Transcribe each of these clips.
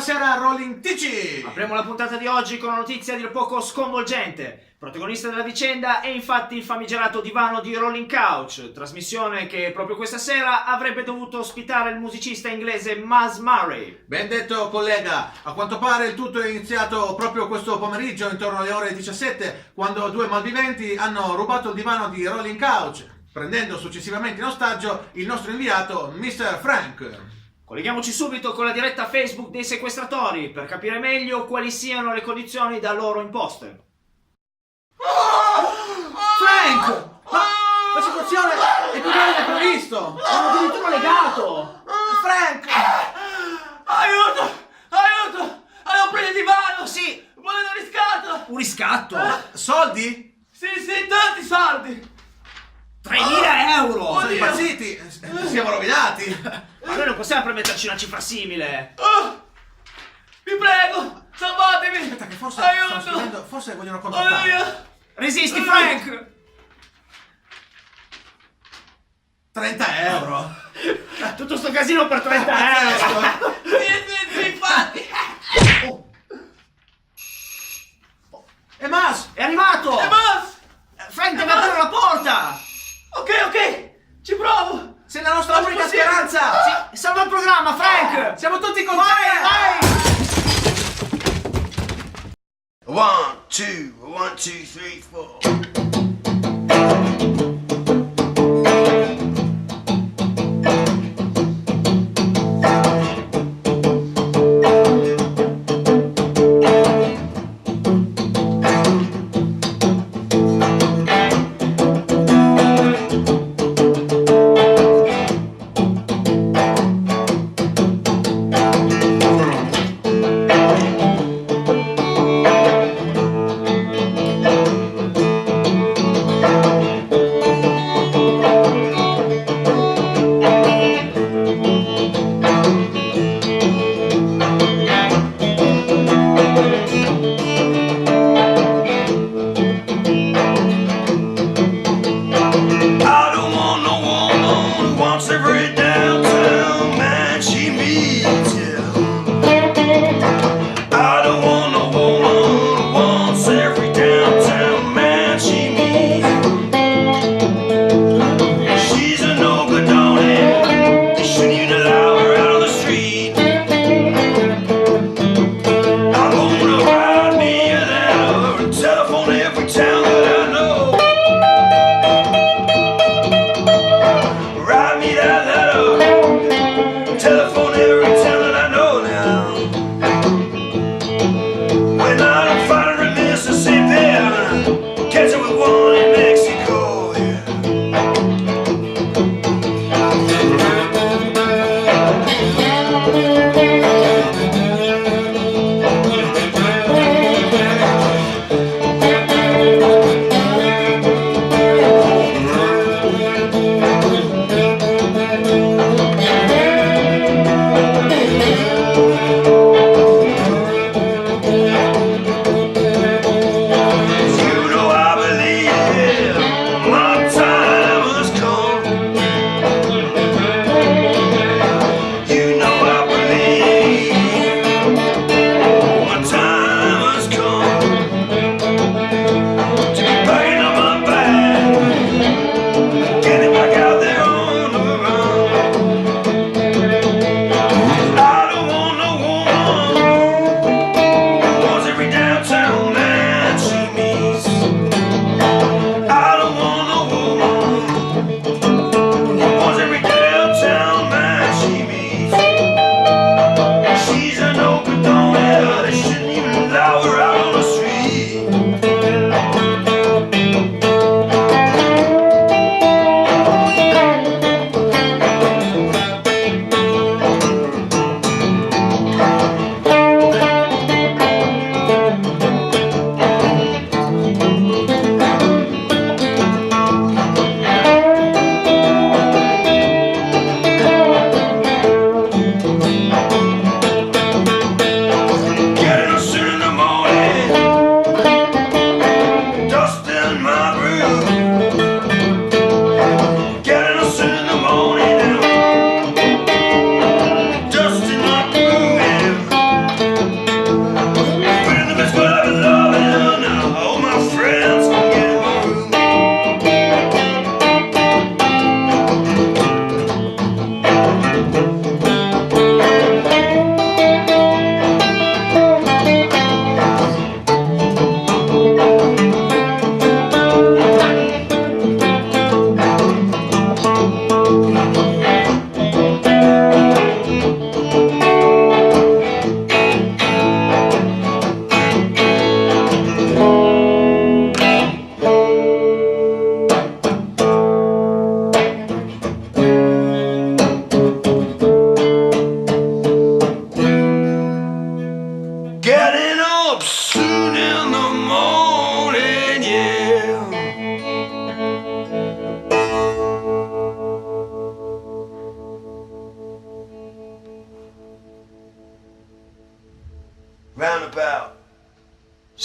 Buonasera Rolling TC! Apriamo la puntata di oggi con una notizia a dir poco sconvolgente. Protagonista della vicenda è infatti il famigerato divano di Rolling Couch, trasmissione che proprio questa sera avrebbe dovuto ospitare il musicista inglese Muzz. Ben detto collega, a quanto pare il tutto è iniziato proprio questo pomeriggio intorno alle ore 17, quando due malviventi hanno rubato il divano di Rolling Couch, prendendo successivamente in ostaggio il nostro inviato Mr. Frank. Colleghiamoci subito con la diretta Facebook dei sequestratori per capire meglio quali siano le condizioni da loro imposte. Frank! Ma la situazione è più grave del previsto! Hanno addirittura legato! Frank! Aiuto! Aiuto! Hanno preso il divano! Sì! Vogliono un riscatto! Un riscatto? Soldi? Sì, tanti soldi! 3.000 euro! Oh, Sono impazziti! Siamo rovinati! Ma noi non possiamo permetterci una cifra simile! Vi prego! Salvatemi! Aspetta che forse Aiuto! stanno scrivendo, forse vogliono Aiuto! contattare. Resisti, Frank! 30 euro! Tutto sto casino per 30 euro! Sì, infatti! E Mas! È arrivato! E basta! Frank, deve aprire la porta! Ok! Ci provo! Sei la nostra unica possibile. speranza! Sì, salva il programma, Frank! Siamo tutti con Vai, te! vai! 1, 2, 1, 2, 3, 4.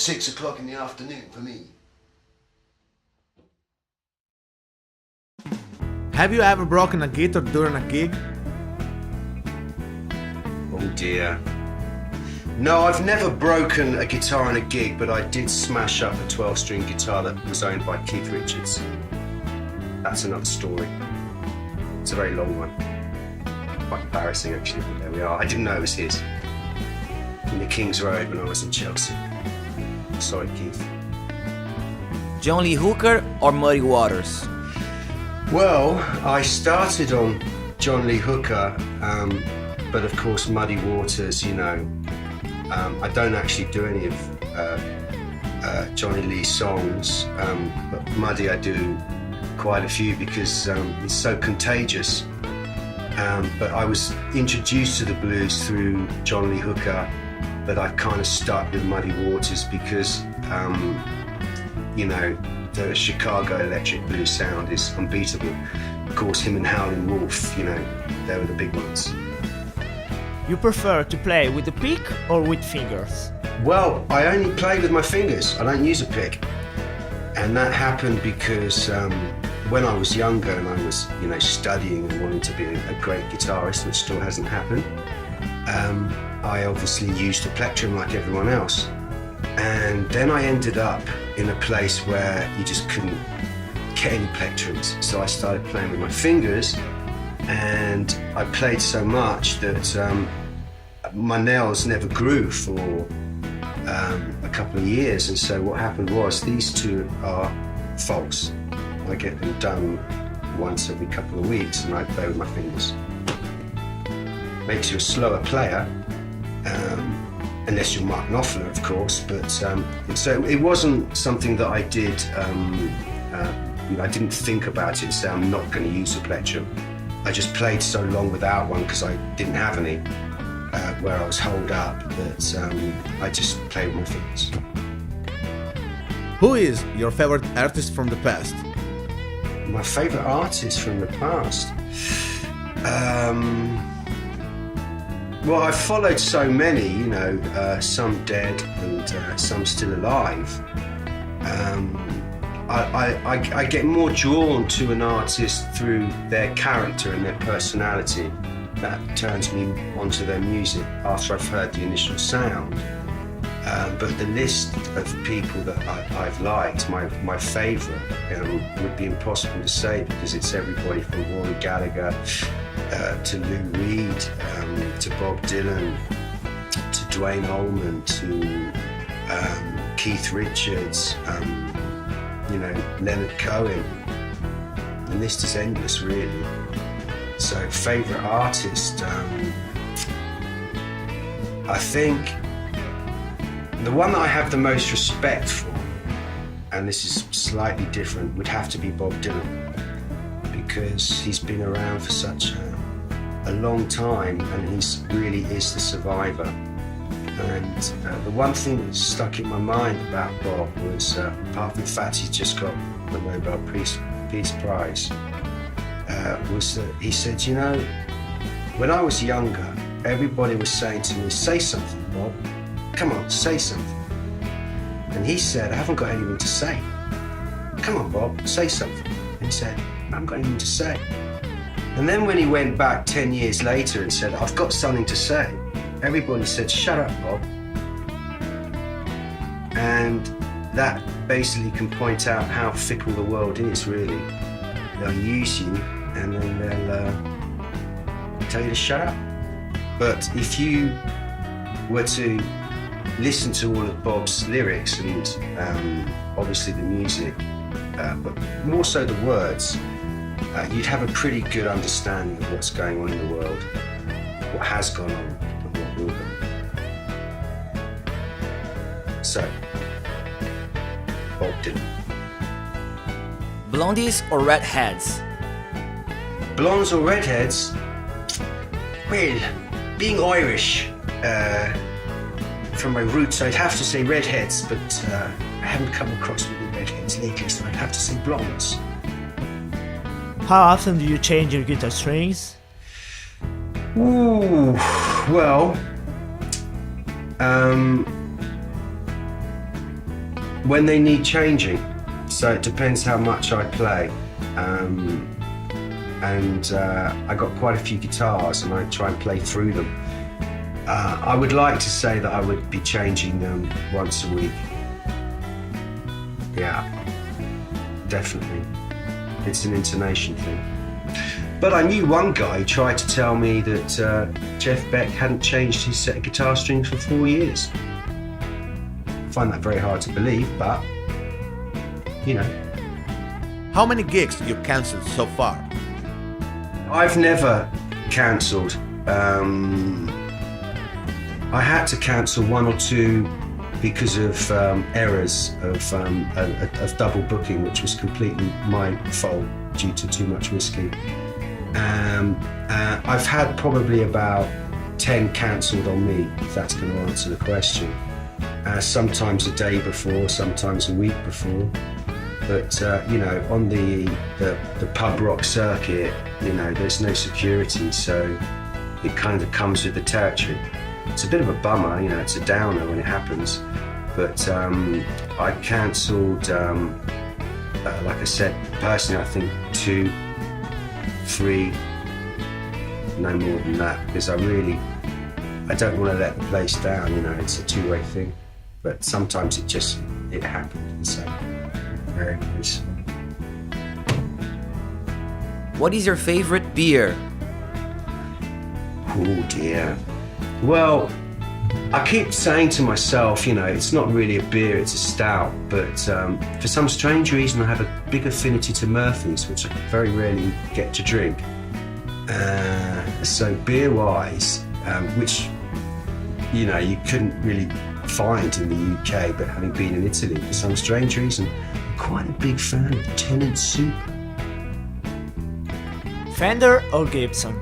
6 o'clock in the afternoon for me. Have you ever broken a guitar during a gig? Oh dear. No, I've never broken a guitar in a gig, but I did smash up a 12-string guitar that was owned by Keith Richards. That's another story. It's a very long one. Quite embarrassing actually, but there we are. I didn't know it was his. In the King's Road when I was in Chelsea. Sorry, Keith. John Lee Hooker or Muddy Waters? Well, I started on John Lee Hooker, but of course Muddy Waters, you know. I don't actually do any of Johnny Lee's songs, but Muddy I do quite a few because it's so contagious. But I was introduced to the blues through John Lee Hooker, but I kind of stuck with Muddy Waters because, you know, the Chicago electric blues sound is unbeatable. Of course, him and Howlin' Wolf, you know, they were the big ones. You prefer to play with the pick or with fingers? Well, I only play with my fingers. I don't use a pick. And that happened because when I was younger and I was, you know, studying and wanting to be a great guitarist, which still hasn't happened, I obviously used a plectrum like everyone else. And then I ended up in a place where you just couldn't get any plectrums. So I started playing with my fingers, and I played so much that my nails never grew for a couple of years. And so what happened was these two are false. I get them done once every couple of weeks and I play with my fingers. Makes you a slower player, unless you're Mark Knopfler, of course, but so it wasn't something that I did, I didn't think about it, say I'm not going to use a plectrum. I just played so long without one because I didn't have any, where I was holed up, that I just played with my fingers. Who is your favorite artist from the past? My favorite artist from the past? Well, I've followed so many, you know, some dead and some still alive. I get more drawn to an artist through their character and their personality. That turns me onto their music after I've heard the initial sound. But the list of people that I've liked, my favourite, would be impossible to say because it's everybody from Rory Gallagher to Lou Reed, to Bob Dylan, to Duane Allman, to Keith Richards, you know, Leonard Cohen. The list is endless, really. So, favourite artist, I think the one that I have the most respect for, and this is slightly different, would have to be Bob Dylan, because he's been around for such a long time and he really is the survivor. And the one thing that stuck in my mind about Bob was, apart from the fact he just got the Nobel Peace Prize, was that he said, you know, when I was younger, everybody was saying to me, say something, Bob. Come on, say something. And he said, I haven't got anything to say. Come on, Bob, say something. And he said, I haven't got anything to say. And then when he went back 10 years later and said, I've got something to say, everybody said, shut up, Bob. And that basically can point out how fickle the world is, really. They'll use you and then they'll tell you to shut up. But if you were to listen to all of Bob's lyrics and obviously the music, but more so the words, you'd have a pretty good understanding of what's going on in the world, what has gone on and what will go on. So, Bob Dylan. Blondies or redheads? Blondes or redheads? Well, being Irish, from my roots, I'd have to say redheads, but I haven't come across many redheads lately, so I'd have to say blondes. How often do you change your guitar strings? Ooh, well, when they need changing. So it depends how much I play. I got quite a few guitars and I try and play through them. I would like to say that I would be changing them once a week. Yeah, definitely. It's an intonation thing. But I knew one guy tried to tell me that Jeff Beck hadn't changed his set of guitar strings for 4 years. I find that very hard to believe, but, you know. How many gigs you've cancelled so far? I've never cancelled. I had to cancel 1 or 2 because of errors of double booking, which was completely my fault due to too much whiskey. I've had probably about 10 cancelled on me, if that's going to answer the question. Sometimes a day before, sometimes a week before. But you know, on the pub rock circuit, you know, there's no security, so it kind of comes with the territory. It's a bit of a bummer, you know, it's a downer when it happens. But I cancelled, like I said, personally, I think 2, 3, no more than that, because I don't want to let the place down, you know, it's a two-way thing. But sometimes it happened, so very nice. What is your favorite beer? Oh dear. Well, I keep saying to myself, you know, it's not really a beer, it's a stout, but for some strange reason I have a big affinity to Murphy's, which I very rarely get to drink. So beer-wise, which, you know, you couldn't really find in the UK, but having been in Italy, for some strange reason, I'm quite a big fan of Tennant Soup. Fender or Gibson?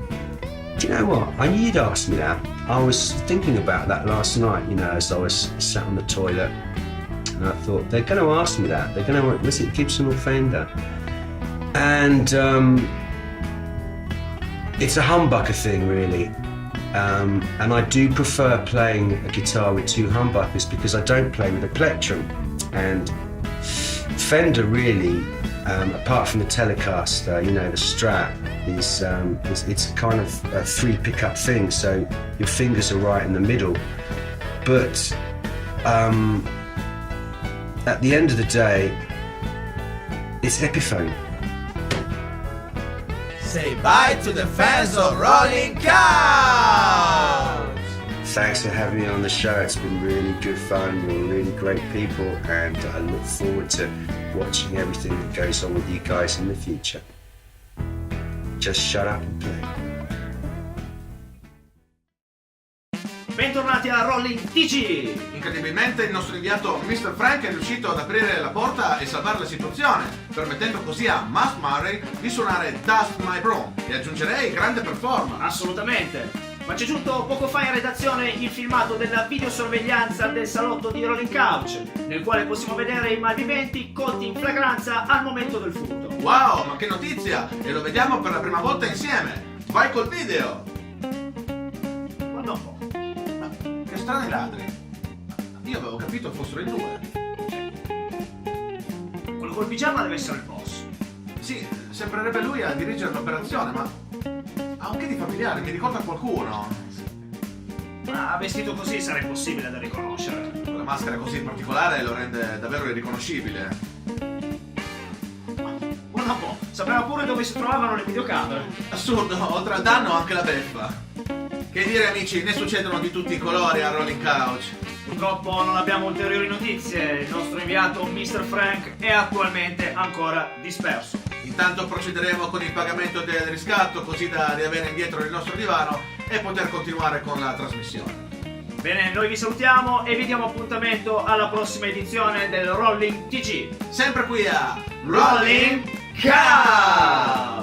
Do you know what? I knew you'd ask me that. I was thinking about that last night, you know, as I was sat on the toilet, and I thought, they're going to ask me that. They're going to, was it Gibson or Fender? And it's a humbucker thing, really. And I do prefer playing a guitar with 2 humbuckers because I don't play with a plectrum. And Fender really, apart from the Telecaster, you know, the Strat, it's kind of a 3 pickup thing, so your fingers are right in the middle. But at the end of the day, it's Epiphone. Say bye to the fans of Rolling Couch! Thanks for having me on the show. It's been really good fun. You're really great people, and I look forward to watching everything that goes on with you guys in the future. Just shut up and play. Bentornati a Rolling TG! Incredibilmente il nostro inviato Mr. Frank è riuscito ad aprire la porta e salvare la situazione, permettendo così a Muzz di suonare Dust My Broom, e aggiungerei grande performance. Assolutamente! Ma c'è giunto poco fa in redazione il filmato della videosorveglianza del salotto di Rolling Couch, nel quale possiamo vedere i malviventi colti in flagranza al momento del furto. Wow, ma che notizia! E lo vediamo per la prima volta insieme! Vai col video! Guarda un po'. Ma che strani ladri! Io avevo capito fossero in 2. Quello col pigiama deve essere il boss. Sì, sembrerebbe lui a dirigere l'operazione, ma ha un che di familiare, mi ricorda qualcuno. Ma vestito così sarà impossibile da riconoscere. Quella maschera così particolare lo rende davvero irriconoscibile. Guarda un po', sapeva pure dove si trovavano le videocamere. Assurdo, oltre al danno anche la beffa. Che dire amici, ne succedono di tutti i colori a Rolling Couch. Purtroppo non abbiamo ulteriori notizie, il nostro inviato Mr. Frank è attualmente ancora disperso. Intanto procederemo con il pagamento del riscatto, così da riavere indietro il nostro divano e poter continuare con la trasmissione. Bene, noi vi salutiamo e vi diamo appuntamento alla prossima edizione del Rolling TG. Sempre qui a Rolling Couch!